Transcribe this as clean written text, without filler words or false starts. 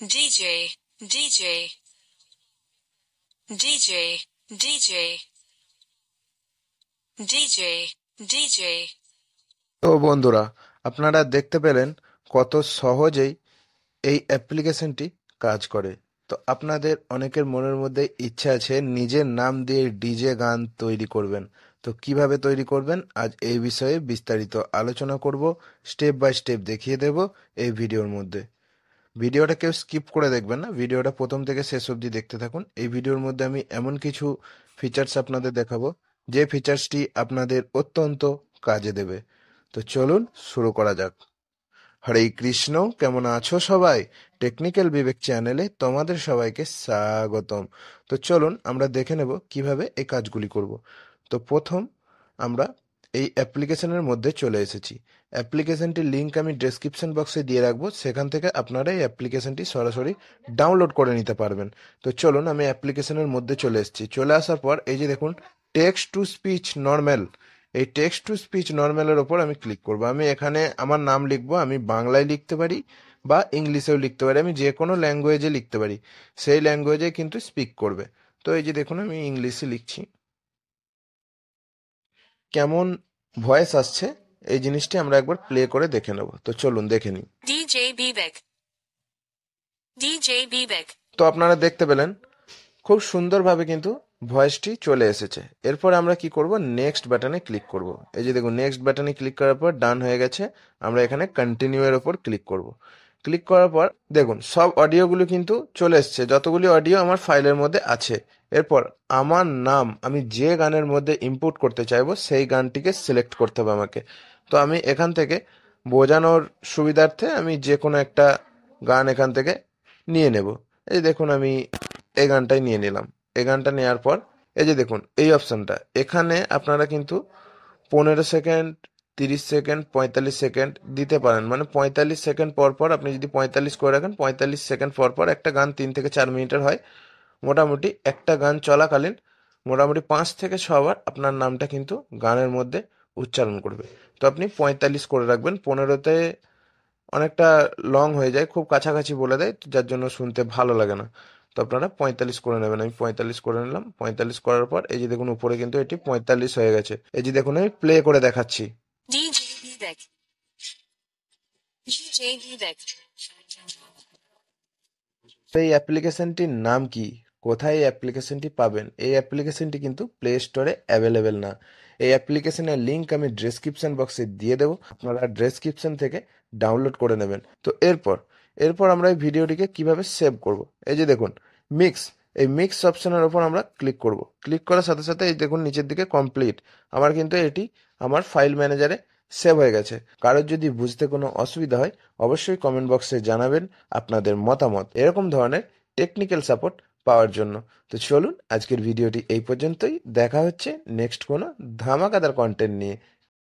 DJ, DJ, DJ, DJ, DJ, DJ. তো বন্ধুরা, আপনারা দেখতে পেলেন কত সহজেই এই অ্যাপ্লিকেশনটি কাজ করে। তো আপনাদের অনেকের মনের মধ্যে ইচ্ছা আছে নিজের নাম দিয়ে ডিজে গান তৈরি করবেন। তো কিভাবে তৈরি করবেন আজ এই বিষয়ে বিস্তারিত আলোচনা করব, স্টেপ বাই স্টেপ দেখিয়ে দেব এই ভিডিওর মধ্যে। ভিডিওটা কেউ স্কিপ করে দেখবেন না, ভিডিওটা প্রথম থেকে শেষ অবধি দেখতে থাকুন। এই ভিডিওর মধ্যে আমি এমন কিছু ফিচার্স আপনাদের দেখাবো যে ফিচার্সটি আপনাদের অত্যন্ত কাজে দেবে। তো চলুন শুরু করা যাক। হরে কৃষ্ণ, কেমন আছো সবাই? টেকনিক্যাল বিবেক চ্যানেলে তোমাদের সবাইকে স্বাগতম। তো চলুন আমরা দেখে নেব কিভাবে এই কাজগুলি করব। তো প্রথম আমরা এই অ্যাপ্লিকেশনের মধ্যে চলে এসেছি। অ্যাপ্লিকেশনটির লিঙ্ক আমি ডেসক্রিপশন বক্সে দিয়ে রাখবো, সেখান থেকে আপনারা এই অ্যাপ্লিকেশনটি সরাসরি ডাউনলোড করে নিতে পারবেন। তো চলুন আমি অ্যাপ্লিকেশনের মধ্যে চলে এসেছি। চলে আসার পর এই যে দেখুন টেক্সট টু স্পিচ নর্মাল, এই টেক্সট টু স্পিচ নর্মালের ওপর আমি ক্লিক করব। আমি এখানে আমার নাম লিখবো, আমি বাংলায় লিখতে পারি বা ইংলিশেও লিখতে পারি, আমি যে কোনো ল্যাঙ্গুয়েজে লিখতে পারি, সেই ল্যাঙ্গুয়েজে কিন্তু স্পিক করবে। তো এই যে দেখুন আমি ইংলিশে লিখছি। কেমন ভয়েস আসছে এই জিনিসটি আমরা একবার প্লে করে দেখে নেব। তো চলুন দেখে নিই। DJ Bibek, DJ Bibek. তো আপনারা দেখতে পেলেন খুব সুন্দরভাবে কিন্তু ভয়েসটি চলে এসেছে। এরপর আমরা কি করব, নেক্সট বাটনে ক্লিক করব। এই যে দেখুন নেক্সট বাটনে ক্লিক করার পর ডান হয়ে গেছে। আমরা এখানে কন্টিনিউ এর ওপর ক্লিক করব। ক্লিক করার পর দেখুন সব অডিওগুলো কিন্তু চলে এসছে, যতগুলি অডিও আমার ফাইলের মধ্যে আছে। এরপর আমার নাম আমি যে গানের মধ্যে ইনপুট করতে চাইবো সেই গানটিকে সিলেক্ট করতে হবে আমাকে। তো আমি এখান থেকে বোঝানোর সুবিধার্থে আমি যে কোনো একটা গান এখান থেকে নিয়ে নেব। এই দেখুন আমি এই গানটাই নিয়ে নিলাম। এই গানটা নেওয়ার পর এই যে দেখুন এই অপশনটা, এখানে আপনারা কিন্তু 15 সেকেন্ড, 30 সেকেন্ড, 45 সেকেন্ড দিতে পারেন। মানে 45 সেকেন্ড পর পর আপনি যদি 45 করে রাখেন, 45 সেকেন্ড পর পর একটা গান 3 থেকে 4 মিনিটের হয়। মোটামুটি একটা গান চলাকালীন মোটামুটি 5 থেকে 6 বার আপনার নামটা কিন্তু গানের মধ্যে উচ্চারণ করবে। তো আপনি 45 করে রাখবেন। 15তে অনেকটা লং হয়ে যায়, খুব কাছাকাছি বলে দেয়, যার জন্য শুনতে ভালো লাগে না। তো আপনারা 45 করে নেবেন। আমি 45 করে নিলাম। 45 করার পর এই যে দেখুন উপরে কিন্তু এটি 45 হয়ে গেছে। এই যে দেখুন আমি প্লে করে দেখাচ্ছি। DJ Bibek, DJ Bibek. এই অ্যাপ্লিকেশনটির নাম কি, কোথায় এই অ্যাপ্লিকেশনটি পাবেন? এই অ্যাপ্লিকেশনটি কিন্তু প্লে স্টোরে অ্যাভেলেবেল না। এই অ্যাপ্লিকেশনের লিঙ্ক আমি ডেসক্রিপশন বক্সে দিয়ে দেবো, আপনারা ডেসক্রিপশন থেকে ডাউনলোড করে নেবেন। তো এরপর এরপর আমরা এই ভিডিওটিকে কিভাবে সেভ করব। এই যে দেখুন মিক্স, এই মিক্স অপশনের ওপর আমরা ক্লিক করব। ক্লিক করার সাথে সাথে এই দেখুন নিচের দিকে কমপ্লিট, আমার কিন্তু এটি আমার ফাইল ম্যানেজারে সেভ হয়ে গেছে। কারোর যদি বুঝতে কোনো অসুবিধা হয় অবশ্যই কমেন্ট বক্সে জানাবেন আপনাদের মতামত এরকম ধরনের টেকনিক্যাল সাপোর্ট পাওয়ার জন্য। তো চলুন আজকের ভিডিওটি এই পর্যন্তই, দেখা হচ্ছে নেক্সট কোনো ধামাকাদার কন্টেন্ট নিয়ে।